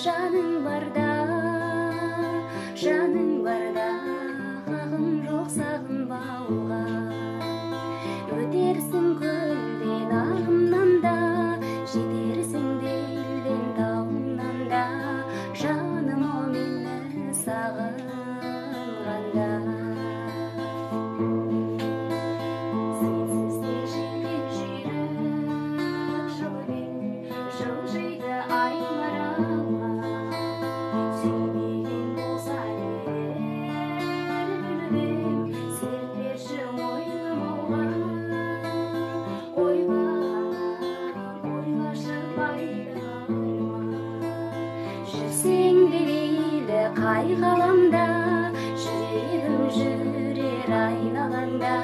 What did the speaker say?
жаның барда, хақым жоқ сағынбауға. Өтерсің көлден ағымнан да, жетерсің белден тауымнан да, жаным о мені сағынғанда. Жүрсең де мейлі қай ғаламда, жүрегім жүрер айналаңда.